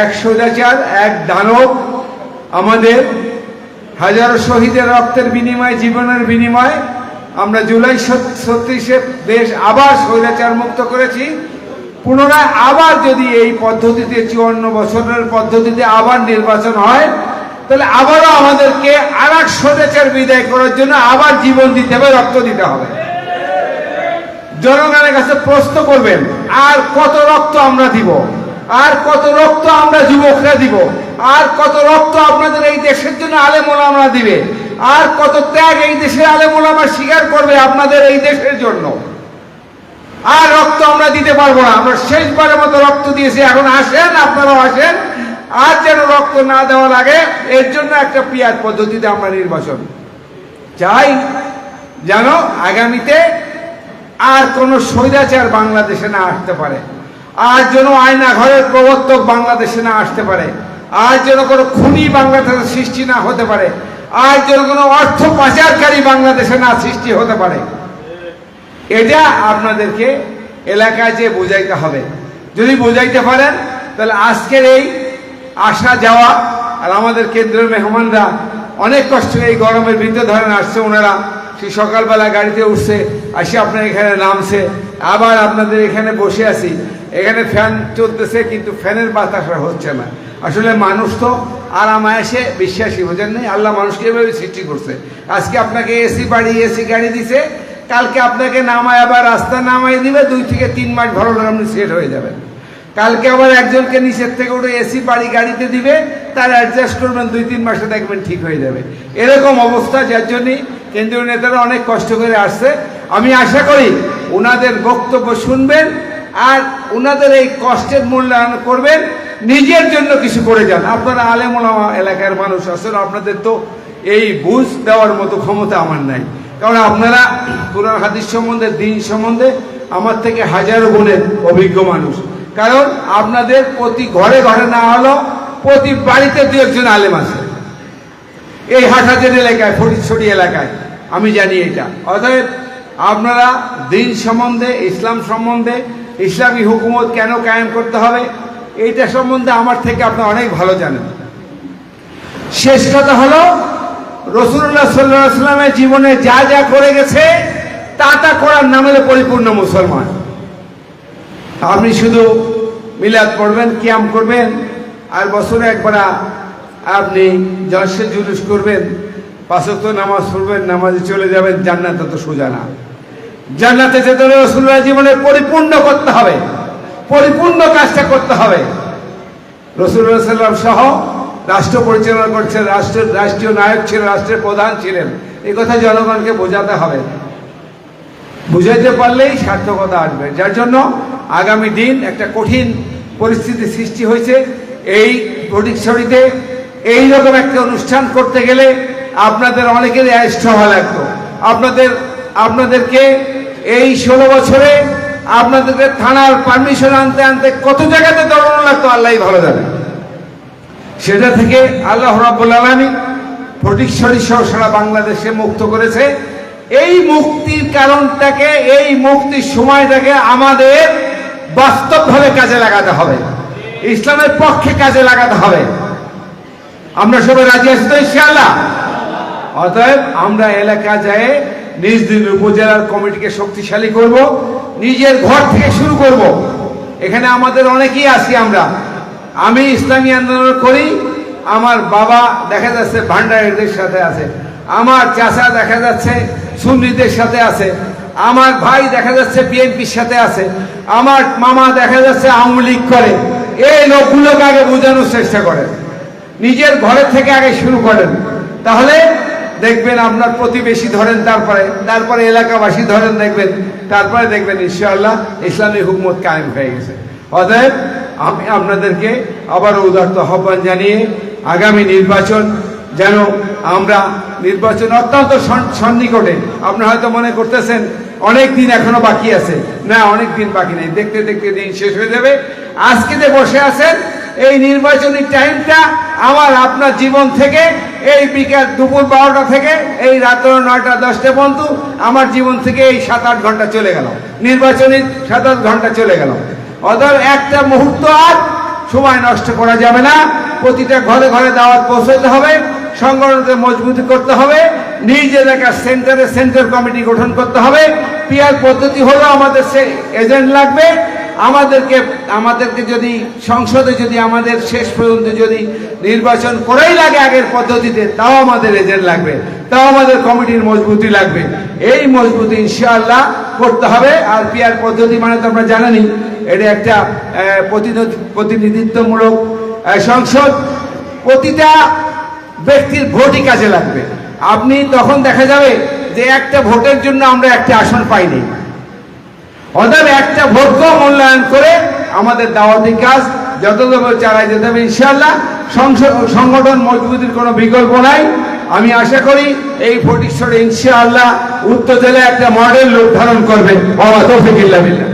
এক স্বৈরাচার, এক দানব আমাদের হাজারো শহীদের রক্তের বিনিময়ে, জীবনের বিনিময়ে আমরা জুলাই 36-এ দেশ আবার স্বৈরাচার মুক্ত করেছি। পুনরায় আবার যদি এই পদ্ধতিতে 54 বছরের পদ্ধতিতে আবার নির্বাচন হয়, তাহলে আবারও আমাদেরকে আর এক স্বৈরাচার বিদায় করার জন্য আবার জীবন দিতে হবে, রক্ত দিতে হবে। জনগণের কাছে প্রশ্ন করবেন, আর কত রক্ত আমরা দিব, আর কত রক্ত আমরা যুবকরা দিব, আর কত রক্ত আপনাদের এই দেশের জন্য আলেম ওলামারা দিবে, আর কত ত্যাগ এই দেশের আলেম ওলামা স্বীকার করবে আপনাদের এই দেশের জন্য। আর রক্ত আমরা দিতে পারবো না, আমরা শেষবারের মতো রক্ত দিয়েছি, এখন আসেন, আপনারাও আসেন, আর যেন রক্ত না দেওয়া লাগে এর জন্য একটা পিয়াজ পদ্ধতিতে আমরা নির্বাচন চাই, যেন আগামীতে আর কোনো স্বৈরাচার বাংলাদেশে না আসতে পারে, আর যেন আয়না ঘরের প্রবর্তক বাংলাদেশে না আসতে পারে, আর যেন কোনো খুনি বাংলাদেশে সৃষ্টি না হতে পারে, আর যেন কোনো অর্থ পাচারকারী বাংলাদেশে না সৃষ্টি হতে পারে। এটা আপনাদেরকে এলাকায় যে বোঝাইতে হবে। যদি বোঝাইতে পারেন তাহলে আজকের এই আসা যাওয়া, আর আমাদের কেন্দ্রের মেহমানরা অনেক কষ্ট এই গরমের ভিতরে ধরেন আসছে, ওনারা সেই সকালবেলা গাড়িতে উঠছে, আসে আপনার এখানে নামছে, আবার আপনাদের এখানে বসে আছি, এখানে ফ্যান চলতেছে কিন্তু ফ্যানের বাতাস হচ্ছে না। আসলে মানুষ তো আরাম আয়েসে বিশ্বাসী, বোঝেন নাই? আল্লাহ মানুষকে এভাবে সৃষ্টি করছে। আজকে আপনাকে এসি বাড়ি, এসি গাড়ি দিছে, কালকে আপনাকে নামায় আবার রাস্তা নামাই দিবে, 2 থেকে 3 মাস ভালো লাগে আপনি সেট হয়ে যাবেন। কালকে আবার একজনকে নিচের থেকে উঠে এসি বাড়ি গাড়িতে দিবে, তার অ্যাডজাস্ট করবেন, 2-3 মাসে দেখবেন ঠিক হয়ে যাবে। এরকম অবস্থা, যার জন্যই কেন্দ্রীয় নেতারা অনেক কষ্ট করে আসছে। আমি আশা করি ওনাদের বক্তব্য শুনবেন, আর ওনাদের এই কষ্টের মূল্যায়ন করবেন, নিজের জন্য কিছু করে যান। আপনারা আলেম ওলামা এলাকার মানুষ আছেন, আপনাদের তো এই বুঝ দেওয়ার মতো ক্ষমতা আমার নাই, কারণ আপনারা কুরআন হাদিস সম্বন্ধে, দ্বীন সম্বন্ধে আমার থেকে হাজারো গুণের অভিজ্ঞ মানুষ। কারণ আপনাদের প্রতি ঘরে ঘরে না হলেও প্রতি বাড়িতে 2-1 আলেম আছে এই হাটহাজারী এলাকায়, ফটিকছড়ি এলাকায়, আমি জানি এটা। অতএব আপনারা দ্বীন সম্বন্ধে, ইসলাম সম্বন্ধে, ইসলামী হুকুমত কেন কায়েম করতে হবে এইটা সম্বন্ধে আমার থেকে আপনারা অনেক ভালো জানেন। শেষ কথা হলো, রাসূলুল্লাহ সাল্লাল্লাহু আলাইহি ওয়াসাল্লামের জীবনে যা যা করে গেছে তা করার নামে পরিপূর্ণ মুসলমান। আপনি শুধু মিলাদ পড়বেন, কিয়াম করবেন, আর বছরে একবার আপনি জলসে জুলুস করবেন, 5 ওয়াক্ত নামাজ পড়বেন, নামাজে চলে যাবেন, জান্নাতে তো সোজা না। জান্নাতে যেতে হলে রাসূলুল্লাহ জীবনে পরিপূর্ণ করতে হবে, পরিপূর্ণ কাজটা করতে হবে। রাসূলুল্লাহ সাল্লাল্লাহু আলাইহি ওয়াসাল্লাম সহ রাষ্ট্র পরিচালনা করছেন, রাষ্ট্রীয় নায়ক ছিলেন, রাষ্ট্রের প্রধান ছিলেন, এই কথা জনগণকে বোঝাতে হবে। বুঝাইতে পারলেই সার্থকতা আসবে। যার জন্য আগামী দিন একটা কঠিন পরিস্থিতি সৃষ্টি হয়েছে। এই ফটিকছড়িতে এইরকম একটা অনুষ্ঠান করতে গেলে আপনাদের অনেকেরই অ্যারেস্ট হওয়া লাগতো। আপনাদেরকে এই 16 বছরে আপনাদেরকে থানার পারমিশন আনতে আনতে কত জায়গাতে দৌড়ানো লাগতো আল্লাহই ভালো জানে। সেটা থেকে আল্লাহ রাব্বুল আলামিন ফটিকছড়ি সহ সারা বাংলাদেশে মুক্ত করেছে। এই মুক্তির কারণটাকে, এই মুক্তির সময়টাকে আমাদের বাস্তবভাবে কাজে লাগাতে হবে, ইসলামের পক্ষে কাজে লাগাতে হবে। আমরা সবাই রাজি আছি তো ইনশাআল্লাহ? অতএব আমরা এলাকা যায় নিজ দিন উপজেলার কমিটিকে শক্তিশালী করব, নিজের ঘর থেকে শুরু করব। এখানে আমাদের অনেকেই আছি, আমি ইসলামী আন্দোলন করি, আমার বাবা দেখা যাচ্ছে ভান্ডারীদের সাথে আছে, আমার চাচা দেখা যাচ্ছে সুন্নিদের সাথে আছে, আমার ভাই দেখা যাচ্ছে বিএনপির সাথে আছে, আমার মামা দেখা যাচ্ছে আওয়ামী লীগ করে। এই লোকগুলোকে আগে বোঝানোর চেষ্টা করেন, নিজের ঘরের থেকে আগে শুরু করেন, তাহলে দেখবেন আপনার প্রতিবেশী ধরেন, তারপরে এলাকাবাসী ধরেন, তারপরে দেখবেন ইনশাআল্লাহ ইসলামী হুকুমত কায়েম হয়ে গেছে। অতএব আমি আপনাদেরকে আবারও উদারত আহ্বান জানিয়ে আগামী নির্বাচন যেন আমরা নির্বাচন অত্যন্ত সন্নিকটে, আপনারা হয়তো মনে করতেছেন অনেক দিন এখনো বাকি আছে, না, অনেক দিন বাকি নেই, দেখতে দেখতে দিন শেষ হয়ে যাবে। আজকে যে বসে আছেন এই নির্বাচনী টাইমটা আমার আপনার জীবন থেকে এই বিকাল দুপুর 12টা থেকে এই রাত 9টা-10টা পর্যন্ত আমার জীবন থেকে এই 7-8 ঘন্টা চলে গেল, নির্বাচনী 7-8 ঘন্টা চলে গেল। অতএব একটা মুহূর্ত আর সময় নষ্ট করা যাবে না। প্রতিটা ঘরে ঘরে দাওয়াত পৌঁছাতে হবে, সংগঠনকে মজবুতি করতে হবে, নিজ এলাকার সেন্টার কমিটি গঠন করতে হবে। পিয়ার পদ্ধতি হলো আমাদের সে এজেন্ট লাগবে। আমাদেরকে যদি সংসদে যদি আমাদের শেষ পর্যন্ত যদি নির্বাচন করেই লাগে আগের পদ্ধতিতে, তাও আমাদের এজেন্ট লাগবে, তাও আমাদের কমিটির মজবুতি লাগবে। এই মজবুতি ইনশাআল্লাহ করতে হবে। আর পিয়ার পদ্ধতি মানে তো আমরা জানেনই, এটা একটা প্রতিনিধিত্বমূলক সংসদ। প্রতিটা ব্যক্তির ভোটই কাজে লাগবে। আপনি তখন দেখা যাবে যে একটা ভোটের জন্য আমরা একটা আসন পাইনি। অতএব একটা ভোটকেও মূল্যায়ন করে আমাদের দাওয়াতি কাজ যতদূর চালাই যেতে হবে ইনশাআল্লাহ। সংগঠন মজবুতির কোনো বিকল্প নাই। আমি আশা করি এই ফটিকছড়ি ইনশাআল্লাহ উত্তর জেলায় একটা মডেল রূপ ধারণ করবে। বাবা তৌফিকুল্লাহ বিল্লাহ।